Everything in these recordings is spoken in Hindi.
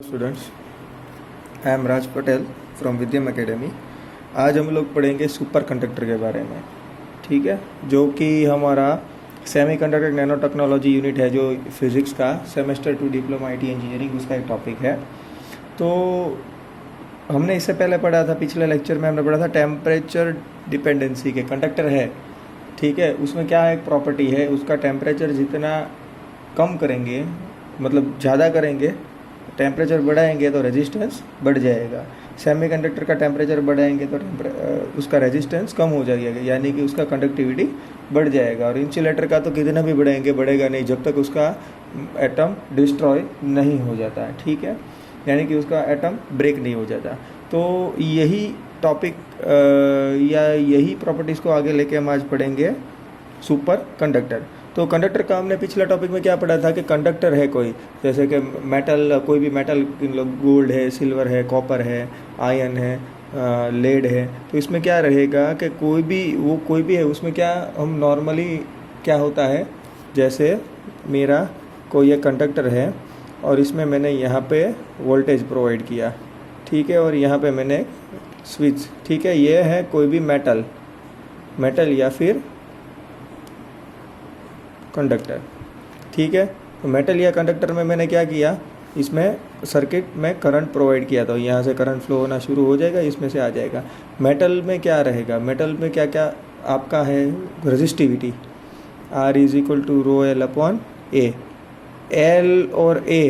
Students, I am Raj Patel from Vidyam academy. आज हम लोग पढ़ेंगे सुपर कंडक्टर के बारे में, ठीक है, जो कि हमारा semi conductor nano technology unit है, जो फिज़िक्स का सेमेस्टर 2 डिप्लोमा आईटी इंजीनियरिंग उसका एक टॉपिक है। तो हमने इससे पहले पढ़ा था, पिछले लेक्चर में हमने पढ़ा था टेम्परेचर डिपेंडेंसी के कंडक्टर है, ठीक है। उसमें क्या एक प्रॉपर्टी है, उसका टेम्परेचर जितना कम करेंगे, मतलब ज़्यादा करेंगे, टेम्परेचर बढ़ाएंगे तो रेजिस्टेंस बढ़ जाएगा। सेमीकंडक्टर का टेम्परेचर बढ़ाएंगे तो उसका रेजिस्टेंस कम हो जाएगा, यानी कि उसका कंडक्टिविटी बढ़ जाएगा। और इंसुलेटर का तो कितना भी बढ़ाएंगे बढ़ेगा नहीं, जब तक उसका एटम डिस्ट्रॉय नहीं हो जाता, ठीक है, यानी कि उसका एटम ब्रेक नहीं हो जाता। तो यही टॉपिक या यही प्रॉपर्टीज़ को आगे लेके हम आज पढ़ेंगे सुपर कंडक्टर। तो कंडक्टर का हमने पिछला टॉपिक में क्या पढ़ा था कि कंडक्टर है कोई, जैसे कि मेटल, कोई भी मेटल, गोल्ड है, सिल्वर है, कॉपर है, आयरन है, लेड है। तो इसमें क्या रहेगा कि कोई भी है, उसमें क्या हम नॉर्मली क्या होता है, जैसे मेरा कोई एक कंडक्टर है और इसमें मैंने यहाँ पे वोल्टेज प्रोवाइड किया, ठीक है, और यहाँ पे मैंने स्विच, ठीक है, ये है कोई भी मेटल या फिर कंडक्टर, ठीक है। तो मेटल या कंडक्टर में मैंने क्या किया, इसमें सर्किट में करंट प्रोवाइड किया, तो यहाँ से करंट फ्लो होना शुरू हो जाएगा, इसमें से आ जाएगा। मेटल में क्या रहेगा, मेटल में क्या क्या आपका है, रेजिस्टिविटी R = ρl/A। L और A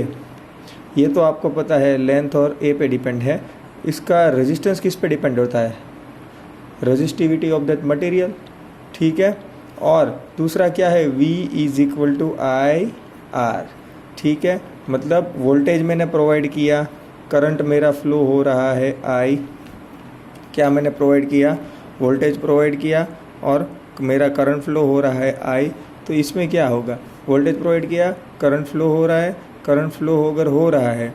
ये तो आपको पता है, लेंथ और A पे डिपेंड है। इसका रेजिस्टेंस किस पे डिपेंड होता है, रेजिस्टिविटी ऑफ दैट मटेरियल, ठीक है। और दूसरा क्या है, V = IR, ठीक है, मतलब वोल्टेज मैंने प्रोवाइड किया, करंट मेरा फ्लो हो रहा है I, क्या मैंने प्रोवाइड किया, वोल्टेज प्रोवाइड किया और मेरा करंट फ्लो हो रहा है I। तो इसमें क्या होगा, वोल्टेज प्रोवाइड किया, करंट फ्लो हो रहा है, करंट फ्लो अगर हो रहा है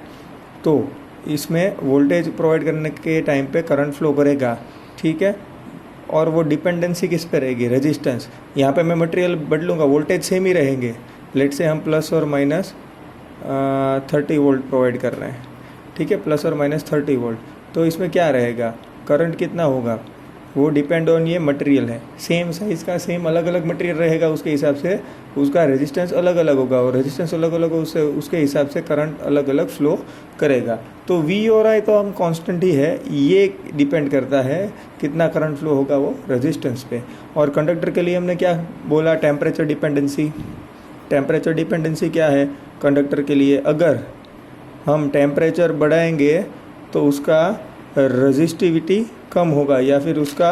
तो इसमें वोल्टेज प्रोवाइड करने के टाइम पे करंट फ्लो करेगा, ठीक है। और वो डिपेंडेंसी किस पे रहेगी, रेजिस्टेंस। यहाँ पे मैं मटेरियल बदलूँगा, वोल्टेज सेम ही रहेंगे। लेट से हम प्लस और माइनस 30 वोल्ट प्रोवाइड कर रहे हैं, ठीक है, प्लस और माइनस 30 वोल्ट। तो इसमें क्या रहेगा, करंट कितना होगा, वो डिपेंड ऑन ये मटेरियल है, सेम साइज़ का, सेम अलग अलग मटेरियल रहेगा, उसके हिसाब से उसका रेजिस्टेंस अलग अलग होगा, और रेजिस्टेंस अलग अलग हो उसके हिसाब से करंट अलग अलग फ्लो करेगा। तो V और I तो हम कांस्टेंट ही है, ये डिपेंड करता है कितना करंट फ्लो होगा वो रेजिस्टेंस पे। और कंडक्टर के लिए हमने क्या बोला, टेम्परेचर डिपेंडेंसी। टेम्परेचर डिपेंडेंसी क्या है कंडक्टर के लिए, अगर हम टेम्परेचर बढ़ाएंगे तो उसका रेजिस्टिविटी कम होगा या फिर उसका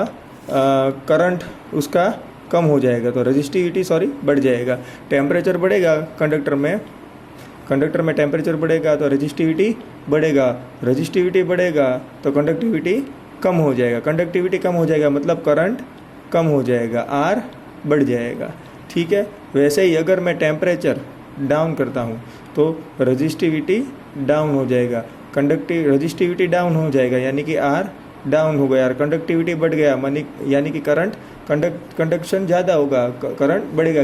करंट उसका कम हो जाएगा, तो रेजिस्टिविटी बढ़ जाएगा। टेम्परेचर बढ़ेगा कंडक्टर में टेम्परेचर बढ़ेगा तो रेजिस्टिविटी बढ़ेगा, रेजिस्टिविटी बढ़ेगा तो कंडक्टिविटी कम हो जाएगा, कंडक्टिविटी कम हो जाएगा मतलब करंट कम हो जाएगा, R बढ़ जाएगा, ठीक है। वैसे ही अगर मैं टेम्परेचर डाउन करता हूँ तो रेजिस्टिविटी डाउन हो जाएगा, रेजिस्टिविटी डाउन हो जाएगा, यानी कि R डाउन हो गया और कंडक्टिविटी बढ़ गया, यानी कि कंडक्शन ज़्यादा होगा, करंट बढ़ेगा।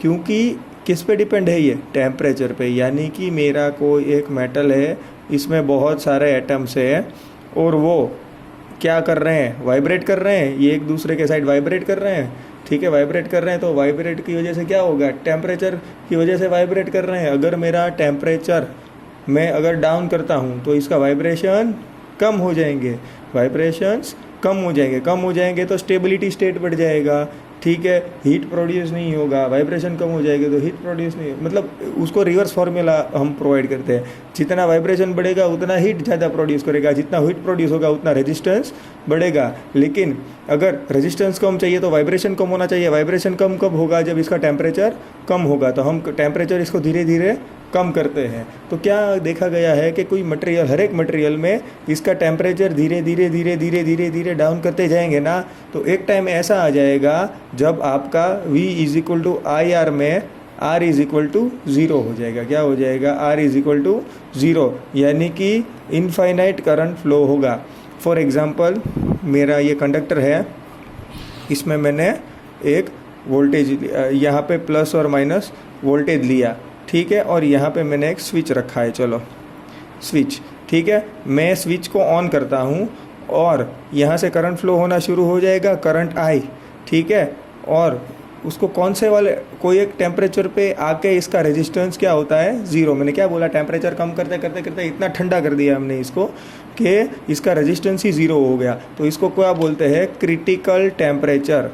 क्योंकि किस पे डिपेंड है ये, टेम्परेचर पे। यानी कि मेरा कोई एक मेटल है, इसमें बहुत सारे एटम्स हैं और वो क्या कर रहे हैं, वाइब्रेट कर रहे हैं, ये एक दूसरे के साइड वाइब्रेट कर रहे हैं, ठीक है, वाइब्रेट कर रहे हैं। तो वाइब्रेट की वजह से क्या होगा, टेम्परेचर की वजह से वाइब्रेट कर रहे हैं। अगर मेरा टेम्परेचर मैं अगर डाउन करता हूँ तो इसका वाइब्रेशन कम हो जाएंगे, वाइब्रेशंस कम हो जाएंगे तो स्टेबिलिटी स्टेट बढ़ जाएगा, ठीक है, हीट प्रोड्यूस नहीं होगा, वाइब्रेशन कम हो जाएगी तो हीट प्रोड्यूस नहीं, मतलब उसको रिवर्स फार्मूला हम प्रोवाइड करते हैं। जितना वाइब्रेशन बढ़ेगा उतना हीट ज़्यादा प्रोड्यूस करेगा, जितना हीट प्रोड्यूस होगा उतना रेजिस्टेंस बढ़ेगा। लेकिन अगर रेजिस्टेंस कम चाहिए तो वाइब्रेशन कम होना चाहिए। वाइब्रेशन कम कब होगा, जब इसका टेम्परेचर कम होगा, तो हम टेम्परेचर इसको धीरे धीरे कम करते हैं। तो क्या देखा गया है कि कोई मटेरियल, हर एक मटेरियल में इसका टेम्परेचर धीरे धीरे डाउन करते जाएंगे ना, तो एक टाइम ऐसा आ जाएगा जब आपका V = IR में R = 0 हो जाएगा। क्या हो जाएगा, R = 0, यानी कि इनफाइनाइट करंट फ्लो होगा। फॉर एग्जांपल मेरा ये कंडक्टर है, इसमें मैंने एक वोल्टेज यहाँ पे प्लस और माइनस वोल्टेज लिया, ठीक है, और यहाँ पे मैंने एक स्विच रखा है। चलो स्विच, ठीक है। मैं स्विच को ऑन करता हूँ और यहाँ से करंट फ्लो होना शुरू हो जाएगा, करंट आई, ठीक है। और उसको कौन से वाले कोई एक टेम्परेचर पे आके इसका रेजिस्टेंस क्या होता है, ज़ीरो। मैंने क्या बोला, टेम्परेचर कम करते करते करते इतना ठंडा कर दिया हमने इसको कि इसका रेजिस्टेंस ही ज़ीरो हो गया। तो इसको क्या बोलते हैं, क्रिटिकल टेम्परेचर।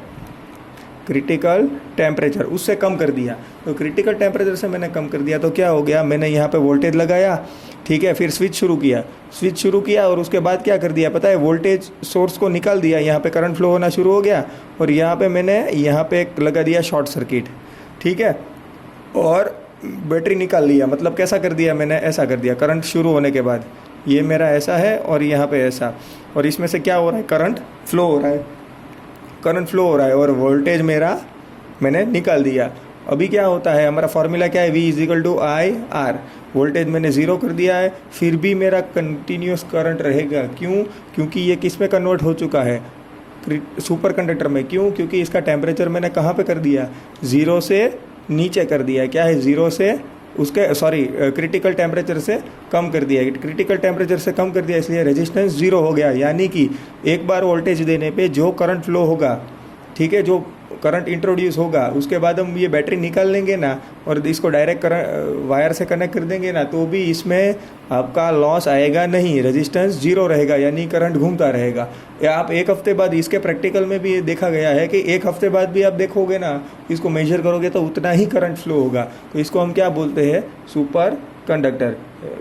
क्रिटिकल टेम्परेचर उससे कम कर दिया। तो क्रिटिकल टेम्परेचर से मैंने कम कर दिया तो क्या हो गया, मैंने यहाँ पे वोल्टेज लगाया, ठीक है। फिर स्विच शुरू किया और उसके बाद क्या कर दिया पता है, वोल्टेज सोर्स को निकाल दिया, यहाँ पे करंट फ्लो होना शुरू हो गया और यहाँ पे मैंने यहाँ पे एक लगा दिया शॉर्ट सर्किट, ठीक है। और बैटरी निकाल लिया, मतलब कैसा कर दिया मैंने, ऐसा कर दिया करंट शुरू होने के बाद, ये मेरा ऐसा है और यहाँ पे ऐसा, और इसमें से क्या हो रहा है, करंट फ्लो हो रहा है और वोल्टेज मेरा मैंने निकाल दिया। अभी क्या होता है, हमारा फॉर्मूला क्या है, V = IR। वोल्टेज मैंने ज़ीरो कर दिया है, फिर भी मेरा कंटिन्यूस करंट रहेगा। क्यों, क्योंकि ये किस में कन्वर्ट हो चुका है, सुपर कंडक्टर में। क्यों, क्योंकि इसका टेम्परेचर मैंने कहाँ पे कर दिया, ज़ीरो से नीचे कर दिया है। क्या है, ज़ीरो से क्रिटिकल टेम्परेचर से कम कर दिया। क्रिटिकल टेम्परेचर से कम कर दिया इसलिए रेजिस्टेंस ज़ीरो हो गया। यानी कि एक बार वोल्टेज देने पे जो करंट फ्लो होगा, ठीक है, जो करंट इंट्रोड्यूस होगा, उसके बाद हम ये बैटरी निकाल लेंगे ना और इसको डायरेक्ट वायर से कनेक्ट कर देंगे ना, तो भी इसमें आपका लॉस आएगा नहीं, रेजिस्टेंस ज़ीरो रहेगा, यानी करंट घूमता रहेगा। या आप एक हफ्ते बाद, इसके प्रैक्टिकल में भी देखा गया है कि एक हफ्ते बाद भी आप देखोगे ना, इसको मेजर करोगे तो उतना ही करंट फ्लो होगा। तो इसको हम क्या बोलते हैं, सुपर कंडक्टर,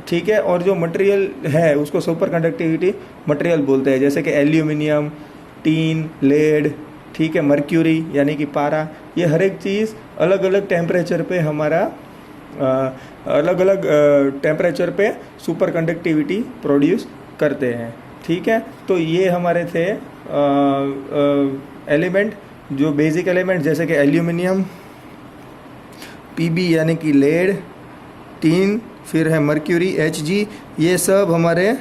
ठीक है। और जो मटेरियल है उसको सुपर कंडक्टिविटी मटेरियल बोलते हैं, जैसे कि एल्यूमिनियम, टीन, लेड, ठीक है, मर्क्यूरी यानी कि पारा। ये हर एक चीज़ अलग अलग टेम्परेचर पे हमारा अलग अलग टेम्परेचर पे सुपर कंडक्टिविटी प्रोड्यूस करते हैं, ठीक है। तो ये हमारे थे एलिमेंट, जो बेसिक एलिमेंट, जैसे कि एल्यूमिनियम, पीबी यानी कि लेड, टीन, फिर है मर्क्यूरी, Hg। ये सब हमारे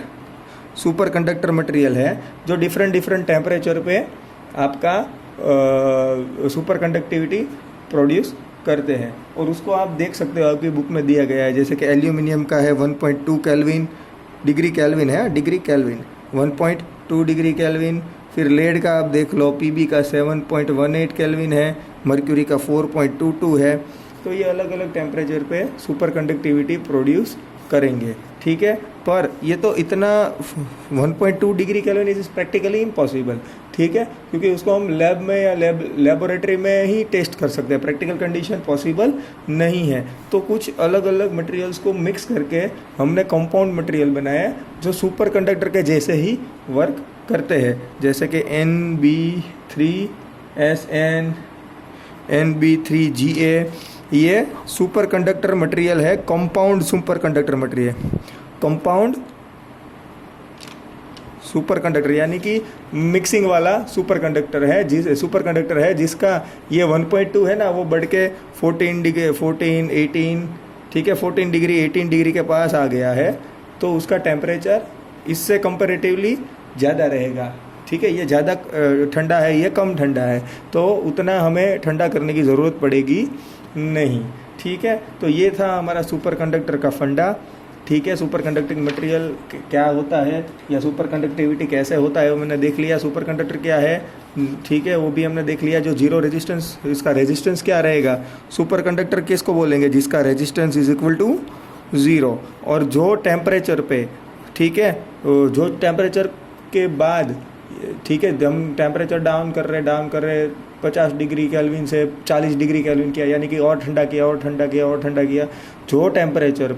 सुपर कंडक्टर मटेरियल है जो डिफरेंट टेम्परेचर पे आपका सुपर कंडक्टिविटी प्रोड्यूस करते हैं। और उसको आप देख सकते हो, आपकी बुक में दिया गया है। जैसे कि एल्यूमिनियम का है 1.2 केल्विन, डिग्री केल्विन है, डिग्री केल्विन 1.2 डिग्री केल्विन। फिर लेड का आप देख लो, पीबी का 7.18 केल्विन है, मर्क्यूरी का 4.22 है। तो ये अलग अलग टेम्परेचर पे सुपर कंडक्टिविटी प्रोड्यूस करेंगे, ठीक है। पर ये तो इतना 1.2 degree kelvin is practically impossible, ठीक है, क्योंकि उसको हम लैब में या लेबोरेटरी में ही टेस्ट कर सकते हैं, प्रैक्टिकल कंडीशन पॉसिबल नहीं है। तो कुछ अलग अलग मटेरियल्स को मिक्स करके हमने कंपाउंड मटेरियल बनाया जो सुपर कंडक्टर के जैसे ही वर्क करते हैं, जैसे कि Nb3SN, Nb3Ga। ये सुपर कंडक्टर मटेरियल है, compound super conductor material, compound super conductor यानी कि मिक्सिंग वाला सुपर कंडक्टर है, जिसका ये 1.2 है ना, वो बढ़ के 14, 18, ठीक है, 14 डिग्री 18 डिग्री के पास आ गया है। तो उसका टेम्परेचर इससे कंपैरेटिवली ज़्यादा रहेगा, ठीक है। ये ज़्यादा ठंडा है, ये कम ठंडा है, तो उतना हमें ठंडा करने की ज़रूरत पड़ेगी नहीं, ठीक है। तो ये था हमारा सुपर कंडक्टर का फंडा, ठीक है। सुपर कंडक्टिंग मटेरियल क्या होता है या सुपर कंडक्टिविटी कैसे होता है वो मैंने देख लिया। सुपर कंडक्टर क्या है, ठीक है, वो भी हमने देख लिया। जो जीरो रेजिस्टेंस, इसका रेजिस्टेंस क्या रहेगा, सुपर कंडक्टर किसको बोलेंगे, जिसका resistance is equal to zero. और जो टेम्परेचर पे, ठीक है, जो टेम्परेचर के बाद, ठीक है, हम टेम्परेचर डाउन कर रहे 50 डिग्री केल्विन से 40 डिग्री केल्विन किया, यानी कि और ठंडा किया। जो टेम्परेचर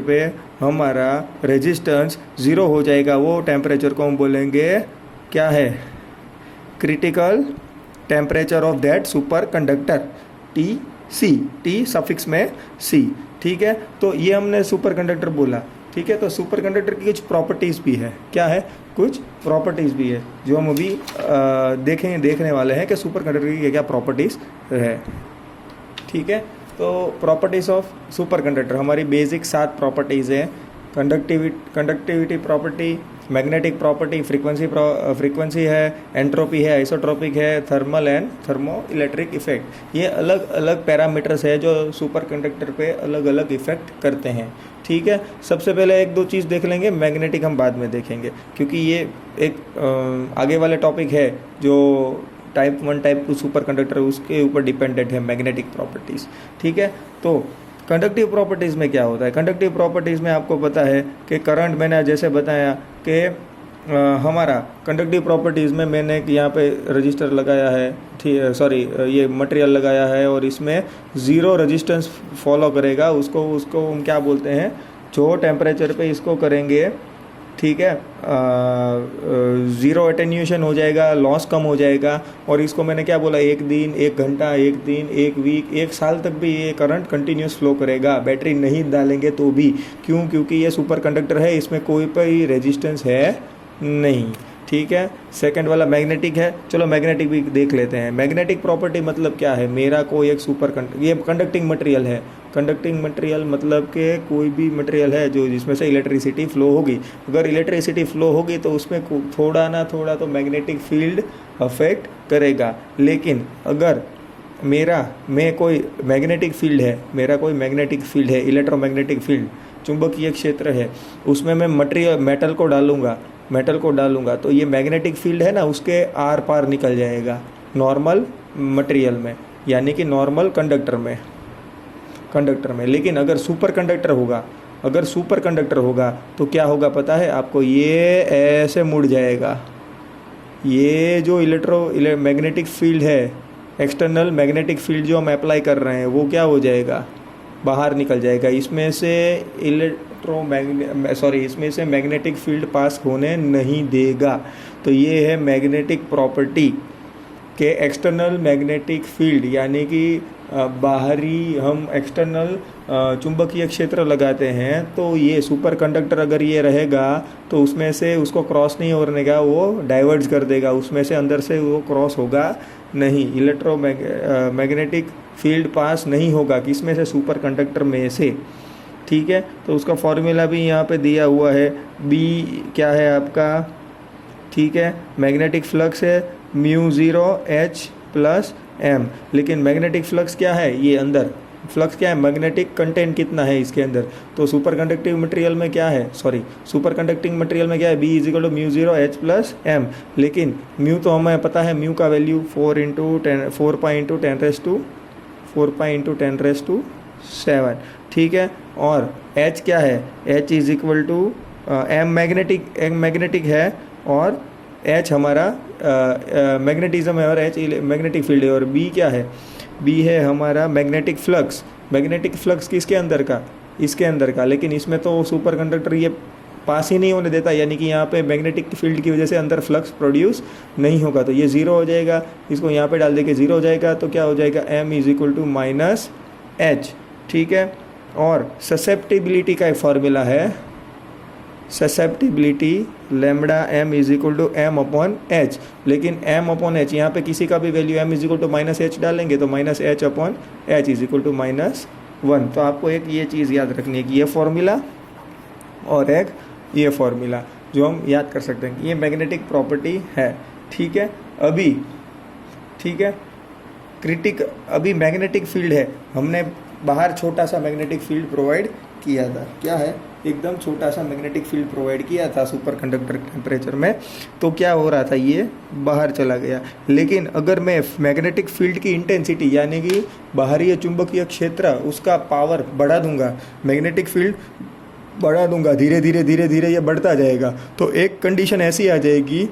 पे हमारा रेजिस्टेंस ज़ीरो हो जाएगा, वो टेम्परेचर को हम बोलेंगे क्या है, critical temperature of that super conductor, T suffix में C, ठीक है। तो ये हमने सुपर कंडक्टर बोला, ठीक है। तो सुपर कंडक्टर की कुछ प्रॉपर्टीज़ भी है, क्या है, कुछ प्रॉपर्टीज़ भी है जो हम अभी देखने वाले हैं कि सुपर कंडक्टर की क्या प्रॉपर्टीज़ है, ठीक है। तो प्रॉपर्टीज़ ऑफ सुपर कंडक्टर हमारी बेसिक 7 प्रॉपर्टीज़ हैं। Conductivity property, magnetic property frequency है, एंट्रोपी है, आइसोट्रोपिक है, thermal and thermo electric effect. ये अलग अलग पैरामीटर्स है जो सुपर कंडक्टर पे अलग अलग इफेक्ट करते हैं। ठीक है, सबसे पहले एक दो चीज़ देख लेंगे, मैग्नेटिक हम बाद में देखेंगे क्योंकि ये एक आगे वाले टॉपिक है जो टाइप 1 टाइप 2 सुपर कंडक्टर उसके ऊपर डिपेंडेंट है मैग्नेटिक प्रॉपर्टीज़। ठीक है, तो कंडक्टिव प्रॉपर्टीज़ में क्या होता है? कंडक्टिव प्रॉपर्टीज़ में आपको पता है कि करंट, मैंने जैसे बताया कि हमारा कंडक्टिव प्रॉपर्टीज़ में मैंने यहाँ पे रजिस्टर लगाया है, ये मटेरियल लगाया है और इसमें ज़ीरो रेजिस्टेंस फॉलो करेगा। उसको हम क्या बोलते हैं, जो टेम्परेचर पे इसको करेंगे, ठीक है, ज़ीरो एटेन्यूएशन हो जाएगा, लॉस कम हो जाएगा। और इसको मैंने क्या बोला, एक दिन, एक घंटा, एक दिन, एक वीक, एक साल तक भी ये करंट कंटिन्यूस फ्लो करेगा, बैटरी नहीं डालेंगे तो भी। क्यों? क्योंकि ये सुपर कंडक्टर है, इसमें कोई रेजिस्टेंस है नहीं। ठीक है, सेकंड वाला मैग्नेटिक है। चलो मैग्नेटिक भी देख लेते हैं। मैग्नेटिक प्रॉपर्टी मतलब क्या है? मेरा कोई एक ये कंडक्टिंग मटेरियल है। कंडक्टिंग मटेरियल मतलब कि कोई भी मटेरियल है जो जिसमें से इलेक्ट्रिसिटी फ्लो होगी। अगर इलेक्ट्रिसिटी फ्लो होगी तो उसमें थोड़ा ना थोड़ा तो मैग्नेटिक फील्ड अफेक्ट करेगा। लेकिन अगर मैं कोई मैग्नेटिक फील्ड है, मेरा कोई मैग्नेटिक फील्ड है, इलेक्ट्रोमैग्नेटिक फील्ड, चुंबकीय क्षेत्र है, उसमें मैं मेटल को डालूंगा तो ये मैग्नेटिक फील्ड है ना, उसके आर पार निकल जाएगा नॉर्मल मटेरियल में, यानी कि नॉर्मल कंडक्टर में। लेकिन अगर सुपर कंडक्टर होगा तो क्या होगा पता है आपको? ये ऐसे मुड़ जाएगा। ये जो मैग्नेटिक फील्ड है, एक्सटर्नल मैग्नेटिक फील्ड जो हम अप्लाई कर रहे हैं, वो क्या हो जाएगा? बाहर निकल जाएगा। इसमें से मैग्नेटिक फील्ड पास होने नहीं देगा। तो ये है मैग्नेटिक प्रॉपर्टी के एक्सटर्नल मैग्नेटिक फील्ड, यानी कि बाहरी हम एक्सटर्नल चुंबकीय क्षेत्र लगाते हैं। तो ये सुपर कंडक्टर अगर ये रहेगा तो उसमें से उसको क्रॉस नहीं होने का, वो डाइवर्ज कर देगा, उसमें से अंदर से वो क्रॉस होगा नहीं, मैग्नेटिक फील्ड पास नहीं होगा। किसमें से? सुपर कंडक्टर में से। ठीक है, तो उसका फॉर्मूला भी यहाँ पे दिया हुआ है। बी क्या है आपका? ठीक है, मैग्नेटिक फ्लक्स है μ0H+m। लेकिन मैग्नेटिक फ्लक्स क्या है? ये अंदर फ्लक्स क्या है? मैग्नेटिक कंटेंट कितना है इसके अंदर? तो सुपर कंडक्टिंग मटेरियल में क्या है? B = μ0H+m। लेकिन म्यू तो हमें पता है, म्यू का वैल्यू 4 पाई इंटू 10⁻⁷। ठीक है, और H क्या है? H = m मैग्नेटिक है और H हमारा मैग्नेटिज्म है और H मैग्नेटिक फील्ड है। और B क्या है? B है हमारा मैग्नेटिक फ्लक्स। मैग्नेटिक फ्लक्स किसके अंदर का? इसके अंदर का। लेकिन इसमें तो सुपर कंडक्टर ये पास ही नहीं होने देता, यानी कि यहाँ पे मैग्नेटिक फील्ड की वजह से अंदर फ्लक्स प्रोड्यूस नहीं होगा। तो ये ज़ीरो हो जाएगा। इसको यहाँ पे डाल देके ज़ीरो हो जाएगा। तो क्या हो जाएगा? m = -h। ठीक है, और ससेप्टिबिलिटी का एक फार्मूला है, ससेप्टिबिलिटी λm = m/h। लेकिन m/h यहाँ पे किसी का भी वैल्यू m = -h डालेंगे तो -h/h = -1। तो आपको एक ये चीज़ याद रखनी है कि ये फार्मूला और एक ये फार्मूला जो हम याद कर सकते हैं, ये मैग्नेटिक प्रॉपर्टी है। ठीक है, अभी मैग्नेटिक फील्ड है, हमने बाहर छोटा सा मैग्नेटिक फील्ड प्रोवाइड किया था। क्या है? एकदम छोटा सा मैग्नेटिक फील्ड प्रोवाइड किया था सुपर कंडक्टर टेम्परेचर में। तो क्या हो रहा था? ये बाहर चला गया। लेकिन अगर मैं मैग्नेटिक फील्ड की इंटेंसिटी, यानी कि बाहरी चुंबकीय क्षेत्र, उसका पावर बढ़ा दूंगा, मैग्नेटिक फील्ड बढ़ा दूंगा, धीरे धीरे ये बढ़ता जाएगा। तो एक कंडीशन ऐसी आ जाएगी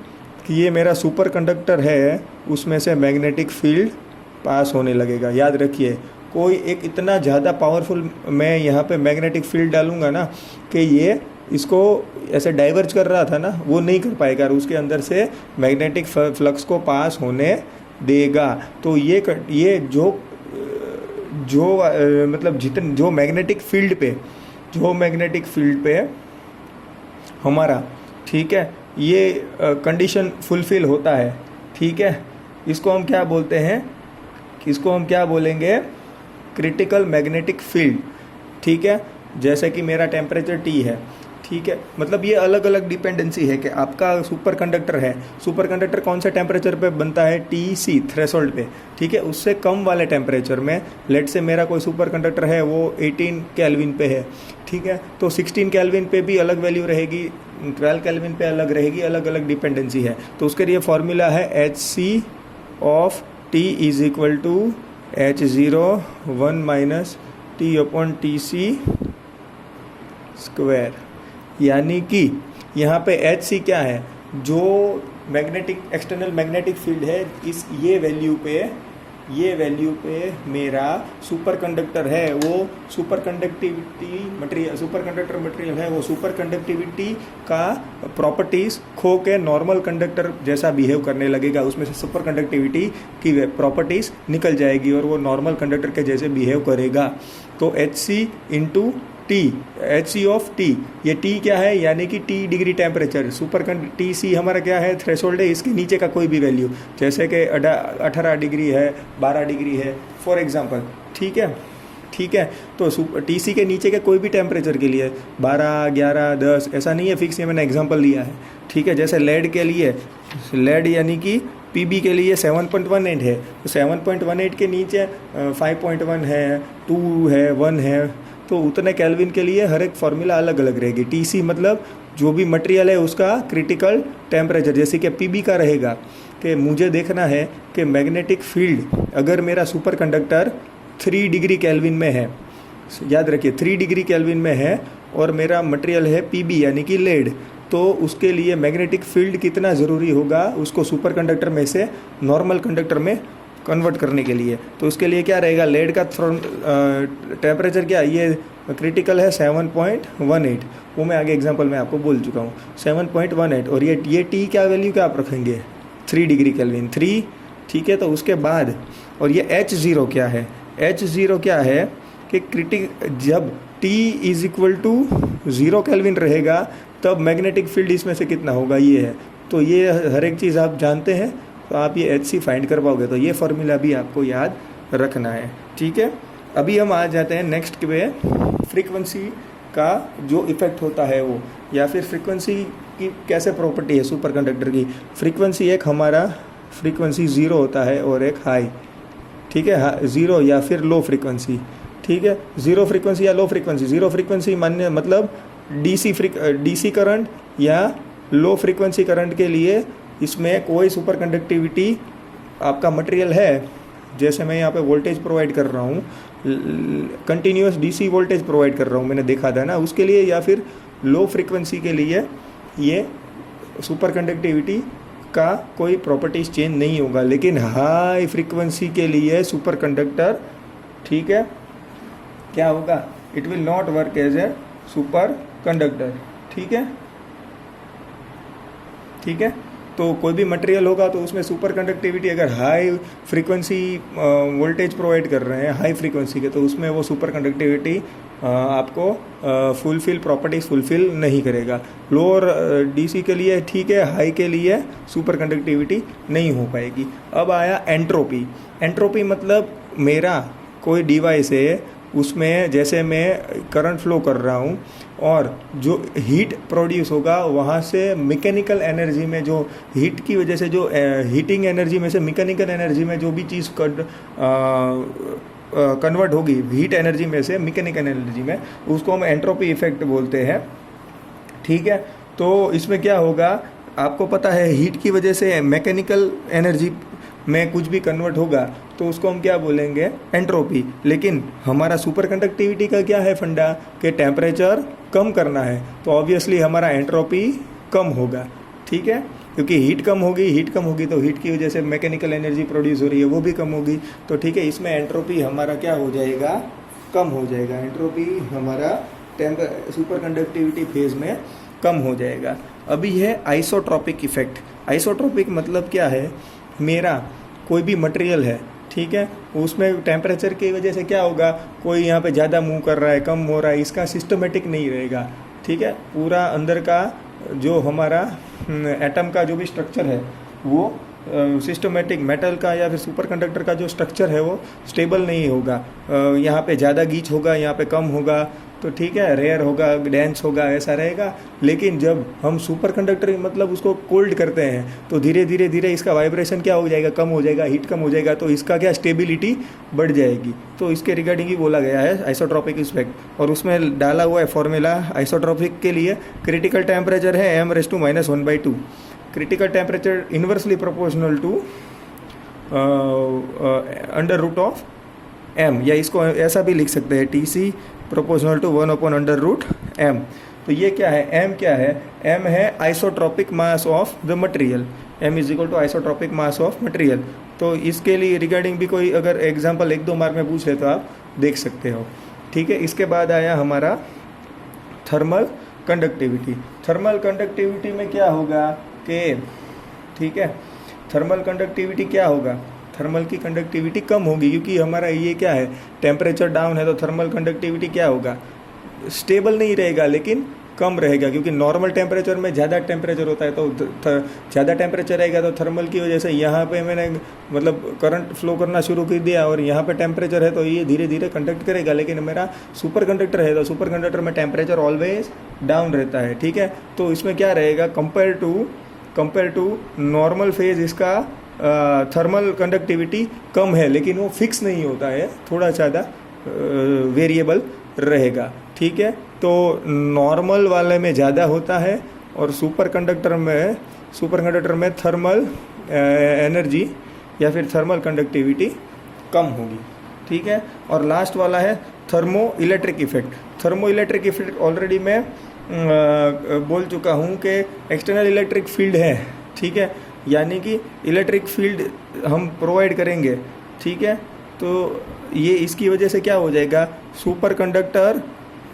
कि ये मेरा सुपर कंडक्टर है, उसमें से मैग्नेटिक फील्ड पास होने लगेगा। याद रखिए, कोई एक इतना ज़्यादा पावरफुल मैं यहाँ पे मैग्नेटिक फील्ड डालूंगा ना कि ये इसको ऐसे डाइवर्ज कर रहा था ना, वो नहीं कर पाएगा और उसके अंदर से मैग्नेटिक फ्लक्स को पास होने देगा। तो ये जो मैग्नेटिक फील्ड पे हमारा, ठीक है, ये कंडीशन फुलफिल होता है। ठीक है, इसको हम क्या बोलते हैं? इसको हम क्या बोलेंगे? Critical magnetic field. ठीक है, जैसे कि मेरा टेम्परेचर T है, ठीक है, मतलब ये अलग अलग डिपेंडेंसी है कि आपका सुपर कंडक्टर है, सुपर कंडक्टर कौन से टेम्परेचर पे बनता है, TC थ्रेशोल्ड पे, ठीक है, उससे कम वाले टेम्परेचर में, लेट से मेरा कोई सुपर कंडक्टर है वो 18 केल्विन पे है, ठीक है, तो 16 केल्विन पे भी अलग वैल्यू रहेगी, 12 केल्विन पे अलग रहेगी, अलग अलग डिपेंडेंसी है। तो उसके लिए फॉर्मूला है HC of T is equal to H0 1 minus T/TC square, यानी कि यहाँ पे HC क्या है, जो मैग्नेटिक एक्सटर्नल मैग्नेटिक फील्ड है, इस ये वैल्यू पे मेरा सुपर कंडक्टर है, वो super conductivity material, super conductor material है, वो सुपर कंडक्टिविटी का प्रॉपर्टीज़ खो के नॉर्मल कंडक्टर जैसा बिहेव करने लगेगा, उसमें से सुपर कंडक्टिविटी की प्रॉपर्टीज़ निकल जाएगी और वो नॉर्मल कंडक्टर के जैसे बिहेव करेगा। तो HC into T, HC of T, ये T क्या है, यानी कि T degree temperature, super TC हमारा क्या है, थ्रेशोल्ड है, इसके नीचे का कोई भी वैल्यू, जैसे कि 18 डिग्री है, 12 डिग्री है फॉर एग्जांपल, ठीक है, तो TC के नीचे के कोई भी टेम्परेचर के लिए 12, 11, 10 ऐसा नहीं है फिक्स, ये मैंने एग्जांपल लिया है, ठीक है। जैसे लेड के लिए, लेड यानी कि PB के लिए 7.18 है, तो 7.18 के नीचे 5.1 है, 2 है, 1 है, तो उतने केल्विन के लिए हर एक फार्मूला अलग अलग रहेगी। TC मतलब जो भी मटेरियल है उसका क्रिटिकल टेम्परेचर, जैसे कि PB का रहेगा कि मुझे देखना है कि मैग्नेटिक फील्ड अगर मेरा सुपर कंडक्टर 3 डिग्री केल्विन में है, याद रखिए 3 डिग्री केल्विन में है, और मेरा मटेरियल है PB यानी कि लेड, तो उसके लिए मैग्नेटिक फील्ड कितना ज़रूरी होगा उसको सुपर कंडक्टर में से नॉर्मल कंडक्टर में कन्वर्ट करने के लिए। तो उसके लिए क्या रहेगा, लेड का टेम्परेचर क्या, ये क्रिटिकल है 7.18, वो मैं आगे एग्जांपल में आपको बोल चुका हूँ 7.18, और ये T क्या वैल्यू क्या आप रखेंगे 3 डिग्री केल्विन 3, ठीक है। तो उसके बाद और ये H0 क्या है, H0 क्या है कि जब T is equal to 0 kelvin रहेगा तब मैग्नेटिक फील्ड इसमें से कितना होगा, ये है। तो ये हर एक चीज़ आप जानते हैं, तो आप ये HC फाइंड कर पाओगे, तो ये फार्मूला भी आपको याद रखना है, ठीक है। अभी हम आ जाते हैं नेक्स्ट पे, फ्रीक्वेंसी का जो इफ़ेक्ट होता है वो, या फिर फ्रीक्वेंसी की कैसे प्रॉपर्टी है सुपर कंडक्टर की। फ्रीक्वेंसी एक हमारा फ्रीक्वेंसी 0 होता है और एक हाई, ठीक है, 0 या फिर लो फ्रीक्वेंसी, ठीक है, 0 फ्रीक्वेंसी या लो फ्रीक्वेंसी। 0 फ्रीक्वेंसी मान्य मतलब DC करंट या लो फ्रीक्वेंसी करंट के लिए इसमें कोई सुपर कंडक्टिविटी आपका मटेरियल है, जैसे मैं यहाँ पे वोल्टेज प्रोवाइड कर रहा हूँ, कंटिन्यूस DC वोल्टेज प्रोवाइड कर रहा हूँ, मैंने देखा था ना, उसके लिए, या फिर लो फ्रीक्वेंसी के लिए ये सुपर कंडक्टिविटी का कोई प्रॉपर्टीज चेंज नहीं होगा। लेकिन हाई फ्रीक्वेंसी के लिए सुपर कंडक्टर, ठीक है, क्या होगा, it will not work as a super conductor, ठीक है। तो कोई भी मटेरियल होगा तो उसमें सुपर कंडक्टिविटी अगर हाई फ्रीक्वेंसी वोल्टेज प्रोवाइड कर रहे हैं हाई फ्रीक्वेंसी के, तो उसमें वो सुपर कंडक्टिविटी आपको प्रॉपर्टीज फुलफिल नहीं करेगा। लोअर DC के लिए ठीक है, हाई के लिए सुपर कंडक्टिविटी नहीं हो पाएगी। अब आया एंट्रोपी। एंट्रोपी मतलब मेरा कोई डिवाइस है, उसमें जैसे मैं करंट फ्लो कर रहा हूँ और जो हीट प्रोड्यूस होगा वहाँ से मैकेनिकल एनर्जी में, जो हीट की वजह से जो हीटिंग एनर्जी में से मैकेनिकल एनर्जी में जो भी चीज़ कन्वर्ट होगी हीट एनर्जी में से मैकेनिकल एनर्जी में, उसको हम एंट्रोपी इफेक्ट बोलते हैं, ठीक है। तो इसमें क्या होगा, आपको पता है हीट की वजह से मैकेनिकल एनर्जी में कुछ भी कन्वर्ट होगा तो उसको हम क्या बोलेंगे, एंट्रोपी। लेकिन हमारा सुपर कंडक्टिविटी का क्या है फंडा, कि टेम्परेचर कम करना है, तो ऑब्वियसली हमारा एंट्रोपी कम होगा, ठीक है, क्योंकि हीट कम होगी तो हीट की वजह से मैकेनिकल एनर्जी प्रोड्यूस हो रही है वो भी कम होगी, तो ठीक है, इसमें एंट्रोपी हमारा क्या हो जाएगा, कम हो जाएगा। एंट्रोपी हमारा सुपर कंडक्टिविटी फेज में कम हो जाएगा। अभी है आइसोट्रोपिक इफेक्ट। आइसोट्रोपिक मतलब क्या है, मेरा कोई भी मटेरियल है, ठीक है, उसमें टेम्परेचर की वजह से क्या होगा, कोई यहाँ पे ज़्यादा मूव कर रहा है, कम हो रहा है, इसका सिस्टमेटिक नहीं रहेगा, ठीक है। पूरा अंदर का जो हमारा एटम का जो भी स्ट्रक्चर है वो सिस्टमेटिक मेटल का या फिर सुपर कंडक्टर का जो स्ट्रक्चर है वो स्टेबल नहीं होगा। यहाँ पे ज़्यादा गीच होगा, यहाँ पे कम होगा, तो ठीक है, रेयर होगा, डेंस होगा, ऐसा रहेगा। लेकिन जब हम सुपर कंडक्टर मतलब उसको कोल्ड करते हैं तो धीरे धीरे धीरे इसका वाइब्रेशन क्या हो जाएगा, कम हो जाएगा, हीट कम हो जाएगा, तो इसका क्या स्टेबिलिटी बढ़ जाएगी। तो इसके रिगार्डिंग ही बोला गया है आइसोट्रॉपिक इफेक्ट। और उसमें डाला हुआ है फॉर्मूला आइसोट्रॉपिक के लिए, क्रिटिकल टेम्परेचर है m⁻⁻²। Critical temperature inversely proportional to √m, या इसको ऐसा भी लिख सकते हैं TC प्रोपोर्शनल टू 1/√m। तो ये क्या है, m क्या है, m है isotropic mass of the material, m is equal to isotropic mass of material. तो इसके लिए रिगार्डिंग भी कोई अगर एग्जांपल 1-2 मार्क में पूछ ले तो आप देख सकते हो। ठीक है, इसके बाद आया हमारा थर्मल कंडक्टिविटी। थर्मल कंडक्टिविटी में क्या होगा कि, ठीक है, थर्मल कंडक्टिविटी क्या होगा, थर्मल की कंडक्टिविटी कम होगी, क्योंकि हमारा ये क्या है, टेम्परेचर डाउन है, तो थर्मल कंडक्टिविटी क्या होगा, स्टेबल नहीं रहेगा लेकिन कम रहेगा, क्योंकि नॉर्मल टेम्परेचर में ज़्यादा टेम्परेचर होता है, तो ज़्यादा टेम्परेचर रहेगा तो थर्मल की वजह से यहाँ पे मैंने मतलब करंट फ्लो करना शुरू कर दिया, और यहाँ पे टेम्परेचर है तो ये धीरे धीरे कंडक्ट करेगा। लेकिन मेरा सुपर कंडक्टर है तो सुपर कंडक्टर में टेम्परेचर ऑलवेज डाउन रहता है। ठीक है, तो इसमें क्या रहेगा, कंपेयर टू नॉर्मल फेज इसका थर्मल कंडक्टिविटी कम है, लेकिन वो फिक्स नहीं होता है, थोड़ा ज़्यादा वेरिएबल रहेगा। ठीक है, तो नॉर्मल वाले में ज़्यादा होता है और सुपर कंडक्टर में थर्मल एनर्जी या फिर थर्मल कंडक्टिविटी कम होगी। ठीक है, और लास्ट वाला है thermo electric effect. Thermo electric effect already मैं बोल चुका हूँ कि एक्सटर्नल इलेक्ट्रिक फील्ड है। ठीक है, यानी कि इलेक्ट्रिक फील्ड हम प्रोवाइड करेंगे। ठीक है, तो ये इसकी वजह से क्या हो जाएगा, सुपर कंडक्टर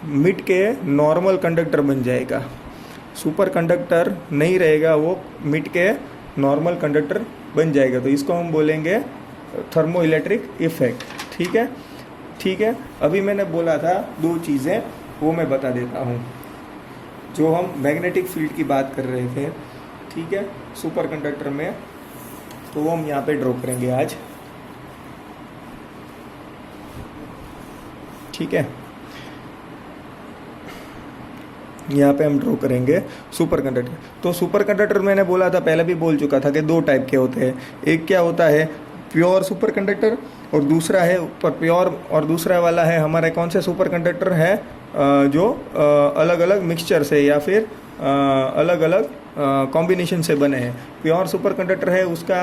मिट के नॉर्मल कंडक्टर बन जाएगा, सुपर कंडक्टर नहीं रहेगा, वो मिट के नॉर्मल कंडक्टर बन जाएगा। तो इसको हम बोलेंगे थर्मो इलेक्ट्रिक इफेक्ट। ठीक है, ठीक है, अभी मैंने बोला था 2 चीज़ें, वो मैं बता देता हूँ। जो हम मैग्नेटिक फील्ड की बात कर रहे थे, ठीक है, सुपर कंडक्टर में, तो वो हम यहाँ पे ड्रॉ करेंगे आज। ठीक है, यहाँ पे हम ड्रॉ करेंगे सुपर कंडक्टर। तो सुपर कंडक्टर मैंने बोला था, पहले भी बोल चुका था कि 2 टाइप के होते हैं। एक क्या होता है प्योर सुपर कंडक्टर, और दूसरा है प्योर, और दूसरा वाला है हमारे कौन से सुपर कंडक्टर है जो अलग अलग मिक्सचर से या फिर अलग अलग कॉम्बिनेशन से बने हैं। प्योर सुपर कंडक्टर है उसका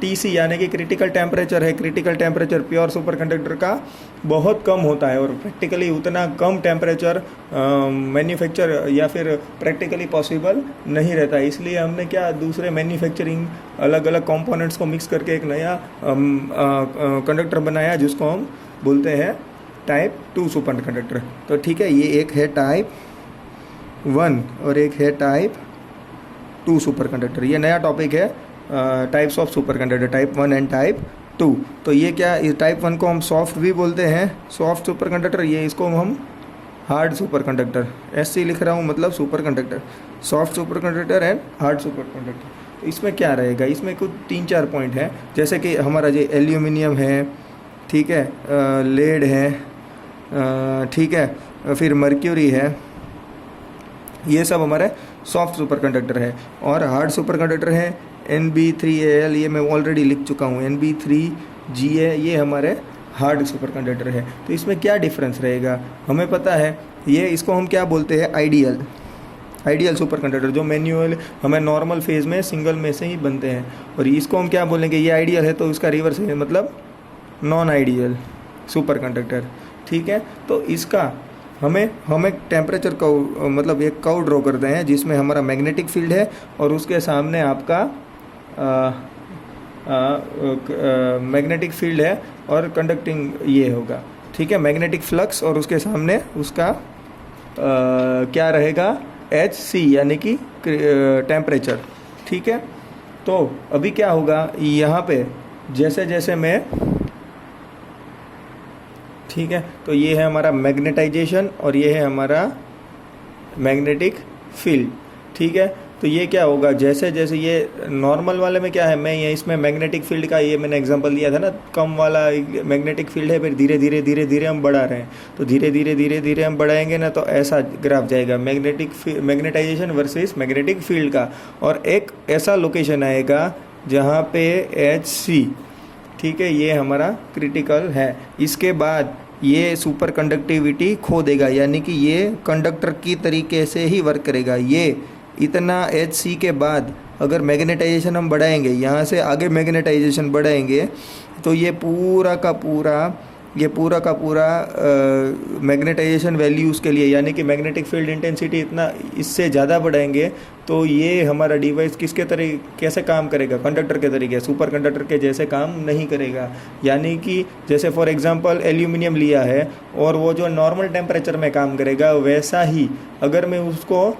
TC यानी कि क्रिटिकल टेम्परेचर है, critical temperature pure super conductor का बहुत कम होता है, और प्रैक्टिकली उतना कम टेम्परेचर मैन्युफैक्चर या फिर प्रैक्टिकली पॉसिबल नहीं रहता है। इसलिए हमने क्या दूसरे मैन्युफैक्चरिंग अलग अलग कंपोनेंट्स को मिक्स करके एक नया कंडक्टर बनाया, जिसको हम बोलते हैं टाइप 2 सुपर कंडक्टर। तो ठीक है, ये एक है टाइप 1 और एक है टाइप 2 सुपर कंडक्टर। ये नया टॉपिक है, types of super conductor, type 1 and type 2। तो ये क्या, इस टाइप 1 को हम सॉफ्ट भी बोलते हैं, सॉफ्ट सुपर कंडक्टर। ये इसको हम हार्ड सुपर कंडक्टर, SC लिख रहा हूँ, मतलब super conductor, soft super conductor and hard super conductor. तो इसमें क्या रहेगा, इसमें कुछ 3-4 पॉइंट हैं, जैसे कि हमारा जो एल्यूमिनियम है, ठीक है, लेड है, ठीक है, फिर मर्क्यूरी है, ये सब हमारे सॉफ्ट सुपर कंडक्टर है। और हार्ड सुपर कंडक्टर है Nb3Al, ये मैं ऑलरेडी लिख चुका हूँ, Nb3Ga, ये हमारे हार्ड सुपर कंडक्टर है। तो इसमें क्या डिफरेंस रहेगा, हमें पता है, ये इसको हम क्या बोलते हैं, आइडियल सुपर कंडक्टर, जो मैन्युअल हमें नॉर्मल फेज में सिंगल में से ही बनते हैं। और इसको हम क्या बोलेंगे, ये आइडियल है तो इसका रिवर्स है, मतलब नॉन आइडियल सुपर कंडक्टर। ठीक है, तो इसका हमें टेम्परेचर कर्व, मतलब एक कर्व ड्रॉ करते हैं जिसमें हमारा मैग्नेटिक फील्ड है और उसके सामने आपका मैग्नेटिक फील्ड है और कंडक्टिंग ये होगा। ठीक है, मैग्नेटिक फ्लक्स, और उसके सामने उसका क्या रहेगा, HC यानी कि टेम्परेचर। ठीक है, तो अभी क्या होगा यहाँ पे, जैसे जैसे मैं, ठीक है, तो ये है हमारा मैग्नेटाइजेशन और ये है हमारा मैग्नेटिक फील्ड। ठीक है, तो ये क्या होगा, जैसे जैसे ये नॉर्मल वाले में क्या है, मैं ये इसमें मैग्नेटिक फील्ड का ये मैंने एग्जांपल दिया था ना, कम वाला मैग्नेटिक फील्ड है, फिर धीरे धीरे धीरे धीरे हम बढ़ा रहे हैं, तो धीरे धीरे धीरे धीरे हम बढ़ाएंगे ना, तो ऐसा ग्राफ जाएगा मैग्नेटाइजेशन वर्सेस मैग्नेटिक फील्ड का। और एक ऐसा लोकेशन आएगा जहाँ पे HC, ठीक है, ये हमारा क्रिटिकल है। इसके बाद ये सुपर कंडक्टिविटी खो देगा, यानी कि ये कंडक्टर की तरीके से ही वर्क करेगा। ये इतना HC के बाद अगर मैग्नेटाइजेशन हम बढ़ाएंगे, यहाँ से आगे मैग्नेटाइजेशन बढ़ाएंगे, तो ये पूरा का पूरा मैग्नेटाइजेशन वैल्यूज़ के लिए, यानी कि मैग्नेटिक फील्ड इंटेंसिटी इतना इससे ज़्यादा बढ़ाएंगे, तो ये हमारा डिवाइस किसके तरीके कैसे काम करेगा, कंडक्टर के तरीके, सुपर कंडक्टर के जैसे काम नहीं करेगा। यानी कि जैसे फॉर एग्जांपल एल्यूमिनियम लिया है और वो जो नॉर्मल टेम्परेचर में काम करेगा, वैसा ही अगर मैं उसको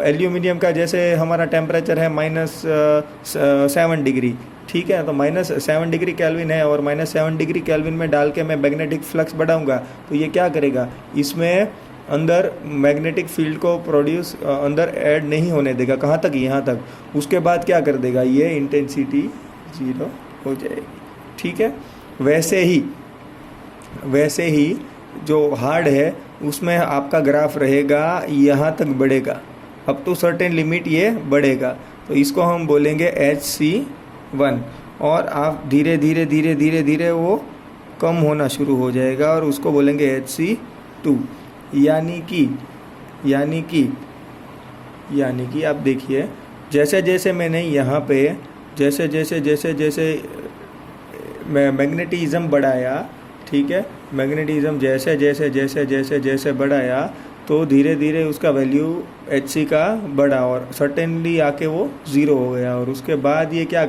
एल्यूमिनियम का, जैसे हमारा टेम्परेचर है -7 डिग्री, ठीक है, तो -7 डिग्री केल्विन है और -7 डिग्री केल्विन में डाल के मैं मैग्नेटिक फ्लक्स बढ़ाऊंगा, तो ये क्या करेगा, इसमें अंदर मैग्नेटिक फील्ड को प्रोड्यूस अंदर ऐड नहीं होने देगा। कहाँ तक, यहाँ तक। उसके बाद क्या कर देगा, ये इंटेंसिटी 0 हो जाएगी, ठीक है। वैसे ही जो हार्ड है उसमें आपका ग्राफ रहेगा, यहाँ तक बढ़ेगा, अप टू सर्टेन लिमिट ये बढ़ेगा, तो इसको हम बोलेंगे HC1। और आप धीरे धीरे धीरे धीरे धीरे वो कम होना शुरू हो जाएगा और उसको बोलेंगे HC2। यानी कि आप देखिए, जैसे जैसे मैंने यहाँ पे जैसे मैग्नेटिज्म बढ़ाया, ठीक है, मैग्नेटिज्म जैसे बढ़ाया, तो धीरे धीरे उसका वैल्यू HC का बढ़ा और सर्टेनली आके वो 0 हो गया। और उसके बाद ये क्या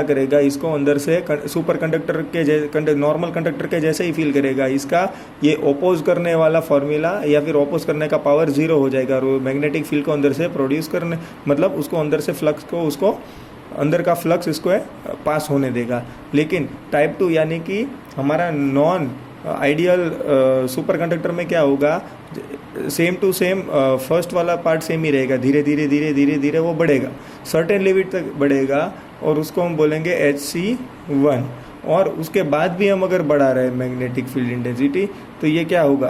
करेगा, इसको अंदर से सुपर कंडक्टर के नॉर्मल कंडक्टर के जैसे ही फील करेगा। इसका ये ओपोज करने वाला फॉर्मूला या फिर ओपोज करने का पावर 0 हो जाएगा और मैग्नेटिक फील्ड को अंदर से प्रोड्यूस करने, मतलब उसको अंदर से फ्लक्स को, उसको अंदर का फ्लक्स इसको पास होने देगा। लेकिन टाइप 2 यानी कि हमारा नॉन आइडियल सुपर कंडक्टर में क्या होगा, सेम टू सेम फर्स्ट वाला पार्ट सेम ही रहेगा, धीरे धीरे वो बढ़ेगा, सर्टेन लिमिट तक बढ़ेगा और उसको हम बोलेंगे HC1। और उसके बाद भी हम अगर बढ़ा रहे हैं मैग्नेटिक फील्ड इंटेंसिटी, तो ये क्या होगा,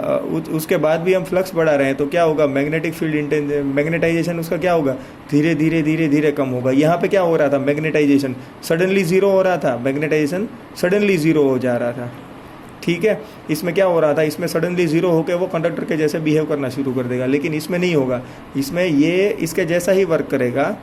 उसके बाद भी हम फ्लक्स बढ़ा रहे हैं, तो क्या होगा, मैग्नेटिक फील्ड मैग्नेटाइजेशन उसका क्या होगा, धीरे धीरे कम होगा। यहाँ पे क्या हो रहा था, मैग्नेटाइजेशन सडनली 0 हो रहा था, मैग्नेटाइजेशन सडनली 0 हो जा रहा था, ठीक है। इसमें क्या हो रहा था, इसमें सडनली 0 होकर वो कंडक्टर के जैसे बिहेव करना शुरू कर देगा, लेकिन इसमें नहीं होगा, इसमें ये इसके जैसा ही वर्क करेगा,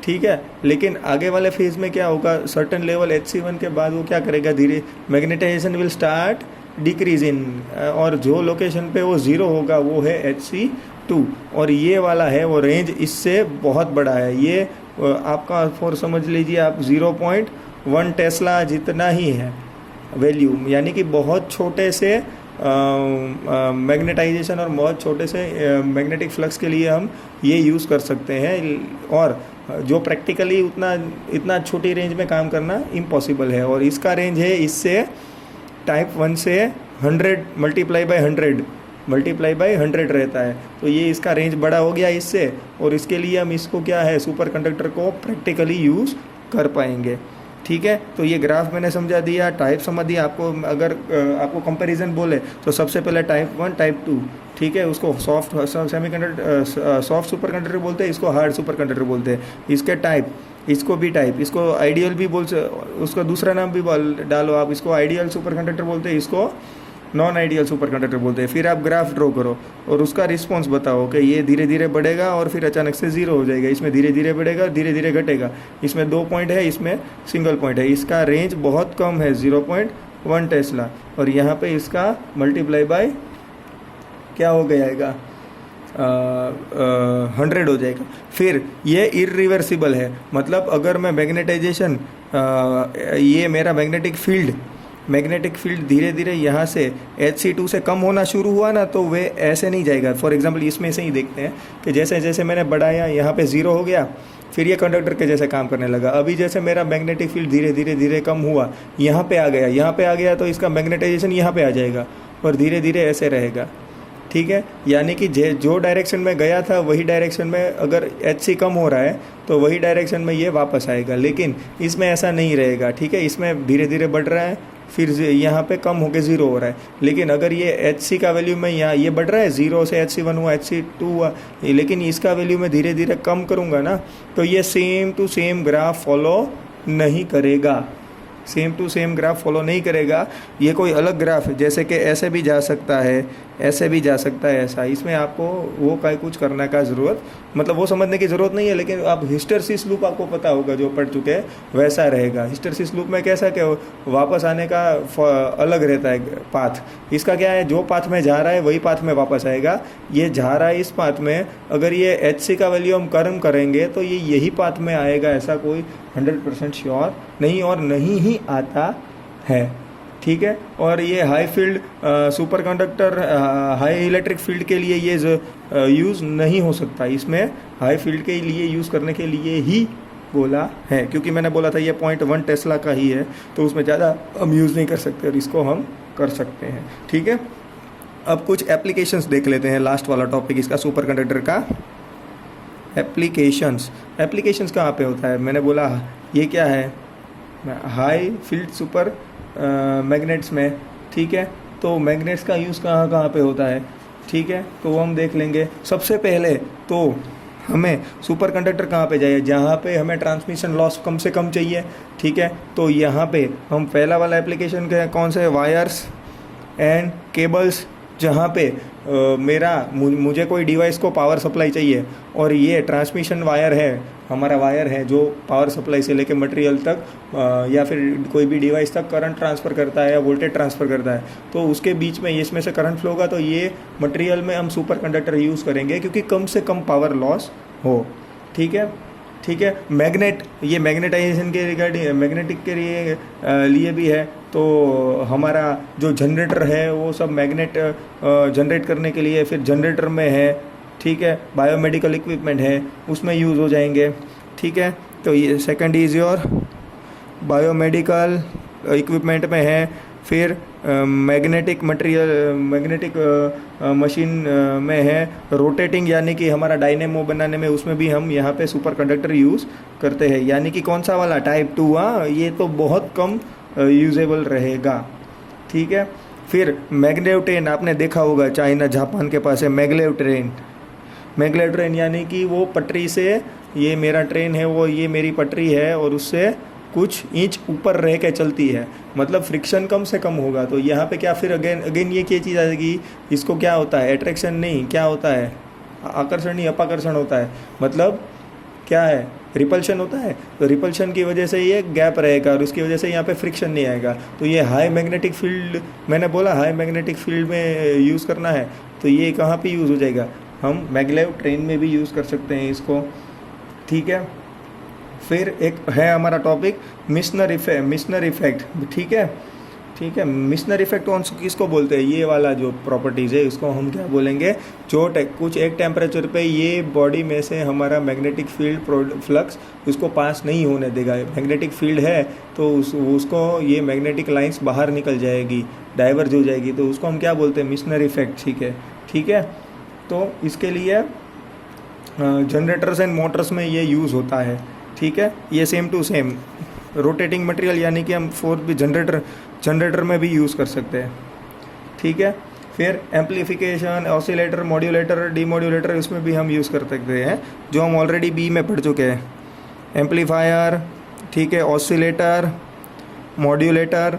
ठीक है। लेकिन आगे वाले फेज में क्या होगा, सर्टेन लेवल HC1 के बाद वो क्या करेगा, धीरे magnetisation will start decrease in, और जो लोकेशन पे वो 0 होगा वो है HC2। और ये वाला है वो रेंज इससे बहुत बड़ा है, ये आपका फॉर समझ लीजिए आप 0.1 टेस्ला जितना ही है वैल्यू, यानी कि बहुत छोटे से मैग्नेटाइजेशन और बहुत छोटे से मैग्नेटिक फ्लक्स के लिए हम ये यूज़ कर सकते हैं। और जो प्रैक्टिकली इतना छोटी रेंज में काम करना इम्पॉसिबल है। और इसका रेंज है इससे टाइप 1 से 100 मल्टीप्लाई बाई 100 रहता है, तो ये इसका रेंज बड़ा हो गया इससे, और इसके लिए हम इसको क्या है, सुपर कंडक्टर को प्रैक्टिकली यूज़ कर पाएंगे, ठीक है। तो ये ग्राफ मैंने समझा दिया, टाइप समझ दिया आपको। अगर आपको कंपैरिजन बोले तो सबसे पहले टाइप 1 टाइप 2, ठीक है, उसको सॉफ्ट सुपर कंडक्टर बोलते हैं, इसको हार्ड सुपर कंडक्टर बोलते हैं। इसके टाइप, इसको भी टाइप, इसको आइडियल भी उसका दूसरा नाम भी डालो आप, इसको आइडियल सुपर कंडक्टर बोलते हैं, इसको नॉन आइडियल सुपर कंडक्टर बोलते हैं। फिर आप ग्राफ ड्रॉ करो और उसका रिस्पॉन्स बताओ कि ये धीरे धीरे बढ़ेगा और फिर अचानक से 0 हो जाएगा, इसमें धीरे धीरे बढ़ेगा, धीरे धीरे घटेगा, इसमें 2 पॉइंट है, इसमें सिंगल पॉइंट है। इसका रेंज बहुत कम है 0.1 टेस्ला, और यहाँ पे इसका मल्टीप्लाई बाय क्या हो जाएगा, 100 हो जाएगा। फिर ये इरिवर्सिबल है, मतलब अगर मैं मैग्नेटाइजेशन, ये मेरा मैग्नेटिक फील्ड धीरे धीरे यहाँ से HC2 से कम होना शुरू हुआ ना, तो वे ऐसे नहीं जाएगा। फॉर एग्जांपल इसमें से ही देखते हैं कि जैसे जैसे मैंने बढ़ाया, यहाँ पे 0 हो गया, फिर ये कंडक्टर के जैसे काम करने लगा। अभी जैसे मेरा मैग्नेटिक फील्ड धीरे धीरे कम हुआ, यहाँ पे आ गया, तो इसका मैग्नेटाइजेशन यहाँ पे आ जाएगा और धीरे धीरे ऐसे रहेगा, ठीक है, यानी कि जो डायरेक्शन में गया था वही डायरेक्शन में अगर HC कम हो रहा है तो वही डायरेक्शन में ये वापस आएगा, लेकिन इसमें ऐसा नहीं रहेगा। ठीक है, इसमें धीरे धीरे बढ़ रहा है, फिर यहाँ पे कम होके 0 हो रहा है। लेकिन अगर ये HC का वैल्यू में यहाँ ये बढ़ रहा है, 0 से HC1 हुआ, HC2 हुआ, लेकिन इसका वैल्यू मैं धीरे धीरे कम करूँगा ना, तो ये same to same graph follow नहीं करेगा, same to same graph follow नहीं करेगा। ये कोई अलग ग्राफ है, जैसे कि ऐसे भी जा सकता है, ऐसे भी जा सकता है, ऐसा। इसमें आपको वो का कुछ करने का ज़रूरत, मतलब वो समझने की ज़रूरत नहीं है, लेकिन आप हिस्टैरिसीस लूप आपको पता होगा, जो पढ़ चुके हैं वैसा रहेगा। हिस्टैरिसीस लूप में कैसा क्या वापस आने का अलग रहता है पाथ, इसका क्या है, जो पाथ में जा रहा है वही पाथ में वापस आएगा। ये जा रहा है इस पाथ में, अगर ये HC का वैल्यू हम कम करेंगे तो ये यही पाथ में आएगा, ऐसा कोई 100% श्योर नहीं, और नहीं ही आता है। ठीक है, और ये high field super conductor high electric field के लिए ये यूज़ नहीं हो सकता, इसमें हाई फील्ड के लिए यूज़ करने के लिए ही बोला है, क्योंकि मैंने बोला था ये 0.1 टेस्ला का ही है, तो उसमें ज़्यादा हम यूज़ नहीं कर सकते, और इसको हम कर सकते हैं। ठीक है, अब कुछ एप्लीकेशंस देख लेते हैं, लास्ट वाला टॉपिक इसका सुपर कंडक्टर का। एप्लीकेशंस कहाँ पे होता है, मैंने बोला ये क्या है, हाई फील्ड सुपर मैग्नेट्स में। ठीक है, तो मैग्नेट्स का यूज़ कहाँ कहाँ पे होता है, ठीक है, तो वो हम देख लेंगे। सबसे पहले तो हमें सुपर कंडक्टर कहाँ पे चाहिए, जहाँ पे हमें ट्रांसमिशन लॉस कम से कम चाहिए। ठीक है, तो यहाँ पे हम पहला वाला एप्लीकेशन का कौन सा है, वायर्स एंड केबल्स, जहाँ पे मुझे कोई डिवाइस को पावर सप्लाई चाहिए, और ये ट्रांसमिशन वायर है, हमारा वायर है जो पावर सप्लाई से लेके मटेरियल तक या फिर कोई भी डिवाइस तक करंट ट्रांसफ़र करता है या वोल्टेज ट्रांसफ़र करता है, तो उसके बीच में इसमें से करंट फ्लो होगा, तो ये मटेरियल में हम सुपर कंडक्टर यूज़ करेंगे, क्योंकि कम से कम पावर लॉस हो। ठीक है, मैग्नेट, ये मैग्नेटाइजेशन के रिगार्डिंग मैग्नेटिक के लिए भी है, तो हमारा जो जनरेटर है वो सब मैग्नेट जनरेट करने के लिए फिर जनरेटर में है। ठीक है, बायोमेडिकल इक्विपमेंट है उसमें यूज़ हो जाएंगे। ठीक है, तो ये second is your biomedical equipment में है, फिर मैग्नेटिक मशीन में है, रोटेटिंग यानी कि हमारा डायनेमो बनाने में, उसमें भी हम यहाँ पे सुपर कंडक्टर यूज़ करते हैं, यानी कि कौन सा वाला, टाइप 2। हाँ, ये तो बहुत कम यूजेबल रहेगा। ठीक है, फिर मैग्लेव ट्रेन आपने देखा होगा, चाइना जापान के पास है मैग्लेव ट्रेन यानी कि वो पटरी से, ये मेरा ट्रेन है, वो ये मेरी पटरी है, और उससे कुछ इंच ऊपर रह के चलती है, मतलब फ्रिक्शन कम से कम होगा। तो यहाँ पे क्या, फिर अगेन ये क्या चीज़ आएगी, इसको क्या होता है, अट्रैक्शन नहीं, क्या होता है, आकर्षण नहीं अपाकर्षण होता है, मतलब क्या है, रिपल्शन होता है। तो रिपल्शन की वजह से ये गैप रहेगा, और उसकी वजह से यहाँ पे फ्रिक्शन नहीं आएगा। तो ये हाई मैग्नेटिक फील्ड, मैंने बोला हाई मैग्नेटिक फील्ड में यूज़ करना है, तो ये कहाँ पे यूज़ हो जाएगा, हम मैग्लेव ट्रेन में भी यूज़ कर सकते हैं इसको। ठीक है, फिर एक है हमारा टॉपिक मिशनर इफेक्ट। ठीक है, मिशनर इफेक्ट कौन किसको बोलते हैं, ये वाला जो प्रॉपर्टीज़ है इसको हम क्या बोलेंगे, जो कुछ एक टेम्परेचर पे ये बॉडी में से हमारा मैग्नेटिक फील्ड फ्लक्स उसको पास नहीं होने देगा। मैग्नेटिक फील्ड है तो उसको ये मैग्नेटिक लाइंस बाहर निकल जाएगी, डाइवर्ज हो जाएगी, तो उसको हम क्या बोलते हैं, मिशनर इफेक्ट। ठीक है, तो इसके लिए जनरेटर्स एंड मोटर्स में ये यूज़ होता है। ठीक है, ये same to same rotating material, यानी कि हम फोर्थ भी जनरेटर में भी यूज़ कर सकते हैं। ठीक है, फिर एम्पलीफिकेशन, ऑसिलेटर, मॉड्यूलेटर, डीमॉड्यूलेटर, इसमें भी हम यूज़ कर सकते हैं, जो हम ऑलरेडी बी में पढ़ चुके हैं। एम्पलीफायर, ठीक है, ऑसिलेटर, मॉड्यूलेटर,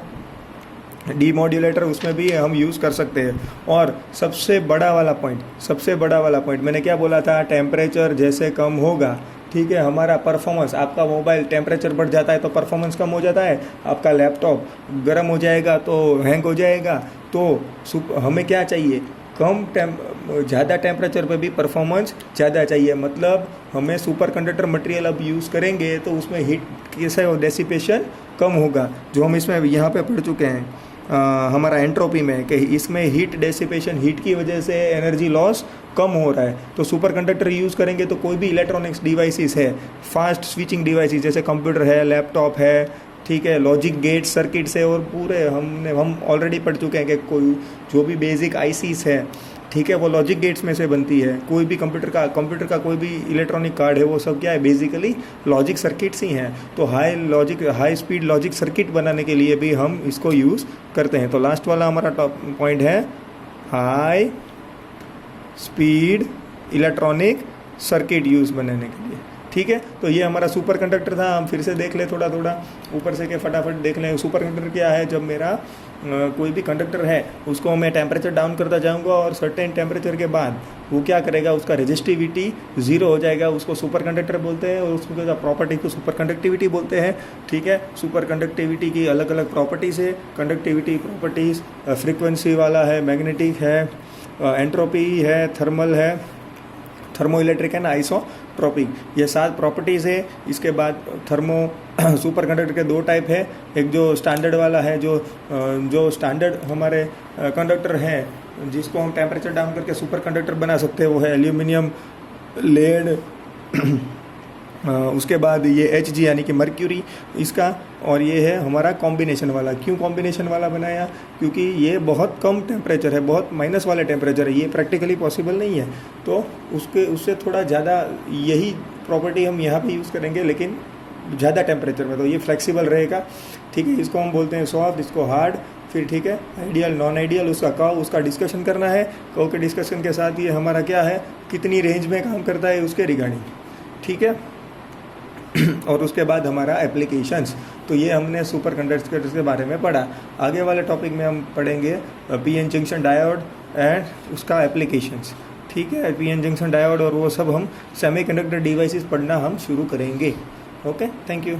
डीमॉड्यूलेटर, उसमें भी हम यूज़ कर सकते हैं। और सबसे बड़ा वाला पॉइंट मैंने क्या बोला था, टेम्परेचर जैसे कम होगा, ठीक है, हमारा परफॉर्मेंस, आपका मोबाइल टेम्परेचर बढ़ जाता है तो परफॉर्मेंस कम हो जाता है, आपका लैपटॉप गर्म हो जाएगा तो हैंग हो जाएगा। तो हमें क्या चाहिए, ज़्यादा टेम्परेचर पे भी परफॉर्मेंस ज़्यादा चाहिए, मतलब हमें सुपर कंडक्टर मटेरियल अब यूज़ करेंगे तो उसमें हीट कैसे डेसिपेशन कम होगा, जो हम इसमें यहाँ पे पढ़ चुके हैं हमारा एंट्रोपी में, कि इसमें हीट डेसिपेशन, हीट की वजह से एनर्जी लॉस कम हो रहा है। तो सुपर कंडक्टर यूज़ करेंगे तो कोई भी इलेक्ट्रॉनिक्स डिवाइसेस है, फास्ट स्विचिंग डिवाइसेस जैसे कंप्यूटर है, लैपटॉप है, ठीक है, लॉजिक गेट सर्किट्स है, और पूरे हम ऑलरेडी पढ़ चुके हैं कि कोई जो भी बेसिक आईसीस है, ठीक है, वो लॉजिक गेट्स में से बनती है। कोई भी कंप्यूटर का कोई भी इलेक्ट्रॉनिक कार्ड है वो सब क्या है, बेसिकली लॉजिक सर्किट्स ही हैं। तो हाई स्पीड लॉजिक सर्किट बनाने के लिए भी हम इसको यूज़ करते हैं। तो लास्ट वाला हमारा टॉप पॉइंट है high speed electronic circuit use बनाने के लिए। ठीक है, तो ये हमारा सुपर कंडक्टर था। हम फिर से देख लें थोड़ा ऊपर से के फटाफट देख लें। सुपर कंडक्टर क्या है, जब मेरा कोई भी कंडक्टर है उसको मैं टेम्परेचर डाउन करता जाऊंगा और सर्टेन टेम्परेचर के बाद वो क्या करेगा, उसका रेजिस्टिविटी 0 हो जाएगा, उसको सुपर कंडक्टर बोलते हैं। और उसको प्रॉपर्टी को सुपर कंडक्टिविटी बोलते हैं। ठीक है, सुपर कंडक्टिविटी की अलग अलग प्रॉपर्टीज़ है। कंडक्टिविटी प्रॉपर्टीज़ फ्रीक्वेंसी वाला है, मैग्नेटिक है, एंट्रोपी है, थर्मल है, थर्मो इलेक्ट्रिक है ना, आइसोट्रोपिक, ये 7 प्रॉपर्टीज़ है। इसके बाद सुपर कंडक्टर के 2 टाइप है। एक जो स्टैंडर्ड वाला है, जो स्टैंडर्ड हमारे कंडक्टर हैं जिसको हम टेम्परेचर डाउन करके सुपर कंडक्टर बना सकते हैं, वो है एल्यूमिनियम, लेड, उसके बाद ये Hg यानी कि मर्क्यूरी इसका, और ये है हमारा कॉम्बिनेशन वाला। क्यों कॉम्बिनेशन वाला बनाया, क्योंकि ये बहुत कम टेम्परेचर है, बहुत माइनस वाले टेम्परेचर है, ये प्रैक्टिकली पॉसिबल नहीं है। तो उससे थोड़ा ज़्यादा यही प्रॉपर्टी हम यहाँ पे यूज़ करेंगे, लेकिन ज़्यादा टेम्परेचर में। तो ये फ्लेक्सिबल रहेगा। ठीक है, इसको हम बोलते हैं सॉफ्ट, इसको हार्ड। फिर ठीक है, आइडियल, नॉन आइडियल, उसका डिस्कशन करना है। कर्व के डिस्कशन के साथ ये हमारा क्या है, कितनी रेंज में काम करता है उसके रिगार्डिंग। ठीक है, और उसके बाद हमारा एप्लीकेशंस। तो ये हमने सुपर कंडक्टर्स के बारे में पढ़ा। आगे वाले टॉपिक में हम पढ़ेंगे पीएन जंक्शन डायोड एंड उसका एप्लीकेशंस। ठीक है, पीएन जंक्शन डायोड और वो सब हम सेमीकंडक्टर डिवाइसेस पढ़ना हम शुरू करेंगे। Okay, thank you.